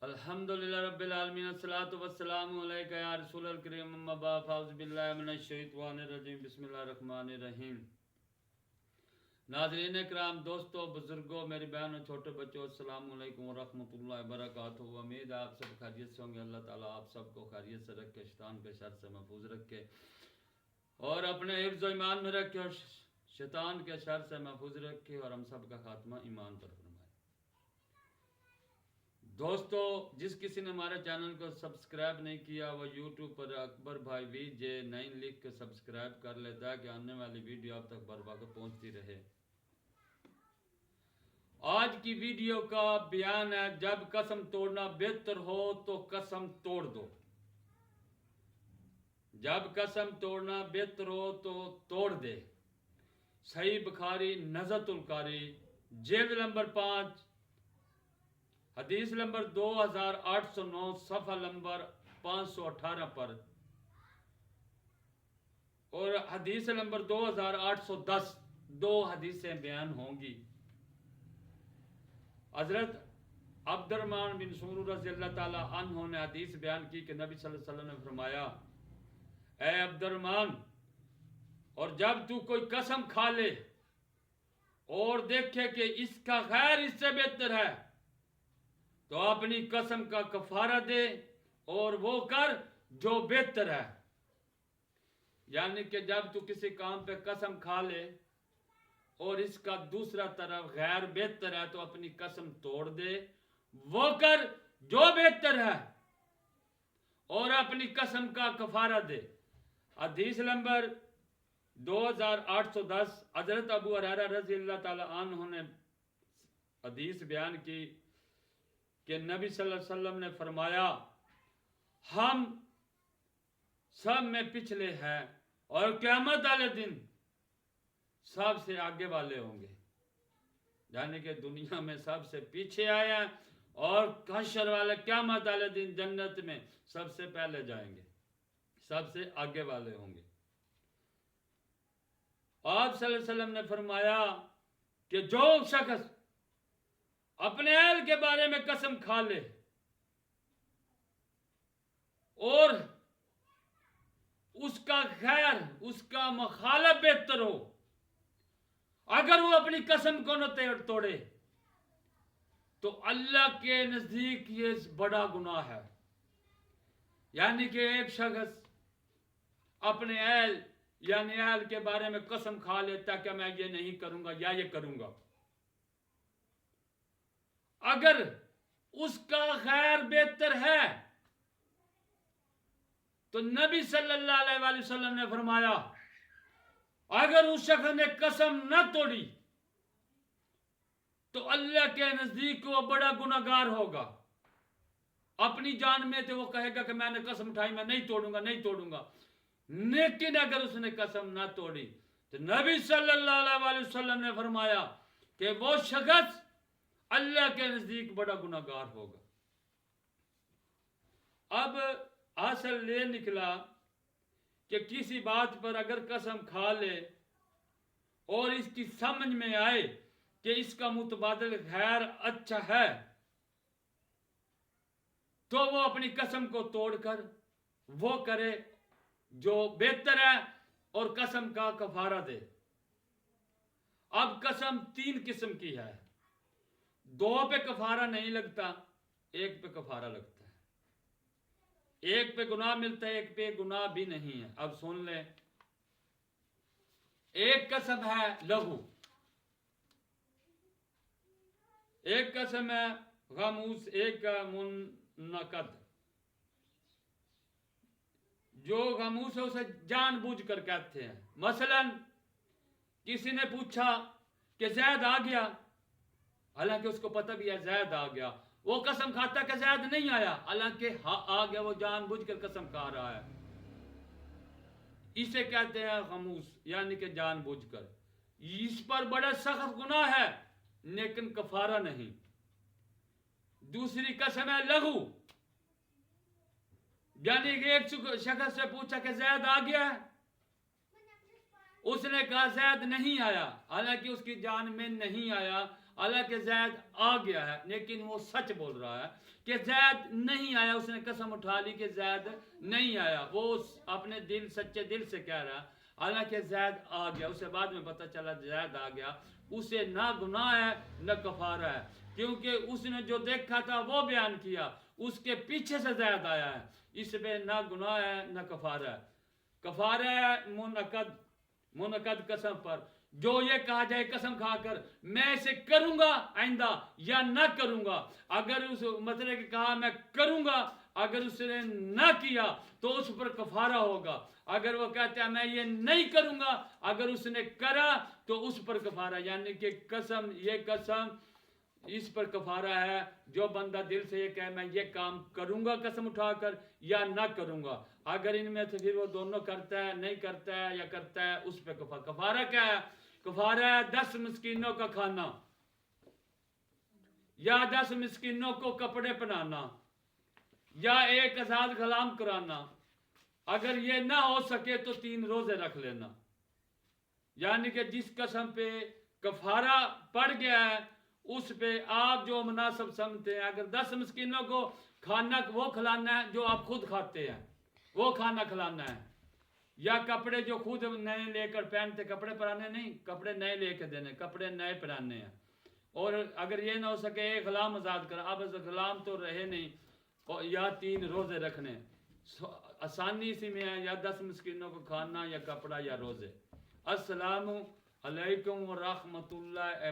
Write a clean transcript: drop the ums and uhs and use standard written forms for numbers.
الحمدللہ رب العالمین الصلاۃ والسلام علیکہ یا رسول الکریم اما بعد فاعوذ باللہ من الشیطان الرجیم بسم اللہ الرحمن الرحیم۔ ناظرین کرام، دوستو، بزرگوں، میری بہنوں، چھوٹے بچوں، السلام علیکم ورحمۃ اللہ وبرکاتہ۔ امید ہے آپ سب خیریت سے ہوں گے۔ اللہ تعالیٰ آپ سب کو خیریت سے رکھے، شیطان کے شر سے محفوظ رکھے اور اپنے حفظ و ایمان میں رکھے اور شیطان کے شر سے محفوظ رکھے اور ہم سب کا خاتمہ ایمان پر فرمائے۔ دوستو، جس کسی نے ہمارے چینل کو سبسکرائب نہیں کیا وہ یوٹیوب پر اکبر بھائی VJ9 لکھ کے سبسکرائب کر لیتا ہے کہ آنے والی ویڈیو آپ تک بر وقت پہنچتی رہے۔ آج کی ویڈیو کا بیان ہے، جب قسم توڑنا بہتر ہو تو قسم توڑ دو۔ جب قسم توڑنا بہتر ہو تو توڑ دے۔ صحیح بخاری نزہۃ القاری جلد نمبر 5 حدیث نمبر 2809 صفحہ نمبر 518 پر اور حدیث نمبر 2810 دو حدیثیں بیان ہوں گی۔ حضرت عبد الرحمن بن سمرہ رضی اللہ تعالی عنہ نے حدیث بیان کی کہ نبی صلی اللہ علیہ وسلم نے فرمایا، اے عبد الرحمن، اور جب تو کوئی قسم کھا لے اور دیکھے کہ اس کا غیر اس سے بہتر ہے تو اپنی قسم کا کفارہ دے اور وہ کر جو بہتر ہے۔ یعنی کہ جب تو کسی کام پہ قسم کھا لے اور اس کا دوسرا طرف غیر بہتر ہے تو اپنی قسم توڑ دے، وہ کر جو بہتر ہے اور اپنی قسم کا کفارہ دے۔ حدیث نمبر 2810 حضرت ابو ہریرہ رضی اللہ تعالی عنہ نے حدیث بیان کی کہ نبی صلی اللہ علیہ وسلم نے فرمایا، ہم سب میں پچھلے ہیں اور قیامت والے دن سب سے آگے والے ہوں گے۔ یعنی کہ دنیا میں سب سے پیچھے آئے ہیں اور حشر والے قیامت والے دن جنت میں سب سے پہلے جائیں گے، سب سے آگے والے ہوں گے۔ آپ صلی اللہ علیہ وسلم نے فرمایا کہ جو شخص اپنے اہل کے بارے میں قسم کھا لے اور اس کا غیر، اس کا مخالف بہتر ہو، اگر وہ اپنی قسم کو نہ توڑے تو اللہ کے نزدیک یہ بڑا گناہ ہے۔ یعنی کہ ایک شخص اپنے اہل یعنی اہل کے بارے میں قسم کھا لیتا کہ میں یہ نہیں کروں گا یا یہ کروں گا، اگر اس کا غیر بہتر ہے تو نبی صلی اللہ علیہ وسلم نے فرمایا، اگر اس شخص نے قسم نہ توڑی تو اللہ کے نزدیک وہ بڑا گناہگار ہوگا۔ اپنی جان میں تو وہ کہے گا کہ میں نے قسم اٹھائی، میں نہیں توڑوں گا، نہیں توڑوں گا، لیکن اگر اس نے قسم نہ توڑی تو نبی صلی اللہ علیہ وسلم نے فرمایا کہ وہ شخص اللہ کے نزدیک بڑا گناہگار ہوگا۔ اب حاصل یہ نکلا کہ کسی بات پر اگر قسم کھا لے اور اس کی سمجھ میں آئے کہ اس کا متبادل غیر اچھا ہے تو وہ اپنی قسم کو توڑ کر وہ کرے جو بہتر ہے اور قسم کا کفارہ دے۔ اب قسم 3 قسم کی ہے، 2 پہ کفارہ نہیں لگتا، 1 پہ کفارہ لگتا ہے۔ 1 پہ گناہ ملتا ہے، 1 پہ گناہ بھی نہیں ہے۔ اب سن لیں، ایک قسم ہے لغو، ایک قسم ہے غموس، ایک منعقد۔ جو غموس ہے اسے جان بوجھ کر کہتے ہیں۔ مثلا کسی نے پوچھا کہ زید آ گیا، حالانکہ اس کو پتہ بھی ہے زید آ گیا، وہ قسم کھاتا کہ زید نہیں آیا، حالانکہ آ گیا، وہ جان بوجھ کر قسم کھا رہا ہے۔ اسے کہتے ہیں غموس، یعنی کہ جان بوجھ کر۔ اس پر بڑا سخت گناہ ہے لیکن کفارہ نہیں۔ دوسری قسم ہے لغو، یعنی کہ ایک شخص سے پوچھا کہ زید آ گیا ہے، اس نے کہا زید نہیں آیا، حالانکہ اس کی جان میں نہیں آیا، حالانکہ زید آ گیا ہے، لیکن وہ سچ بول رہا ہے کہ زید نہیں آیا. اس نے قسم اٹھا لی کہ زید نہیں آیا. وہ اپنے دل سچے دل سے کہہ رہا، حالانکہ زید آ گیا. اسے بعد میں پتہ چلا زید آ گیا. اسے نہ گناہ ہے نہ کفارہ ہے، کیونکہ اس نے جو دیکھا تھا وہ بیان کیا. اس کے پیچھے سے زید آیا ہے، اس پہ نہ گناہ ہے نہ کفارہ ہے. کفارہ ہے منعقد قسم پر. جو یہ کہا جائے قسم کھا کر میں اسے کروں گا آئندہ یا نہ کروں گا. اگر اس مسئلے کے کہا میں کروں گا، اگر اس نے نہ کیا تو اس پر کفارہ ہوگا. اگر وہ کہتا ہے میں یہ نہیں کروں گا، اگر اس نے کرا تو اس پر کفارہ. یعنی کہ قسم، یہ قسم اس پر کفارہ ہے. جو بندہ دل سے یہ کہے میں یہ کام کروں گا قسم اٹھا کر یا نہ کروں گا. اگر ان میں سے پھر وہ دونوں کرتا ہے، نہیں کرتا ہے یا کرتا ہے، اس پہ کفارہ کیا ہے؟ کفارہ ہے 10 مسکینوں کا کھانا، یا 10 مسکینوں کو کپڑے پہنانا، یا 1 آزاد غلام کرانا. اگر یہ نہ ہو سکے تو 3 روزے رکھ لینا. یعنی کہ جس قسم پہ کفارہ پڑ گیا ہے اس پہ آپ جو مناسب سمجھتے ہیں. اگر 10 مسکینوں کو کھانا وہ کھلانا ہے جو آپ خود کھاتے ہیں، وہ کھانا کھلانا ہے. یا کپڑے جو خود نئے لے کر پہنتے، کپڑے پرانے نہیں، کپڑے نئے لے کے دینے، کپڑے نئے پہنانے ہیں. اور اگر یہ نہ ہو سکے 1 غلام آزاد کر، اب غلام تو رہے نہیں، یا 3 روزے رکھنے. آسانی اسی میں ہے، یا 10 مسکینوں کو کھانا یا کپڑا یا روزے. السلام علیکم ورحمۃ اللہ.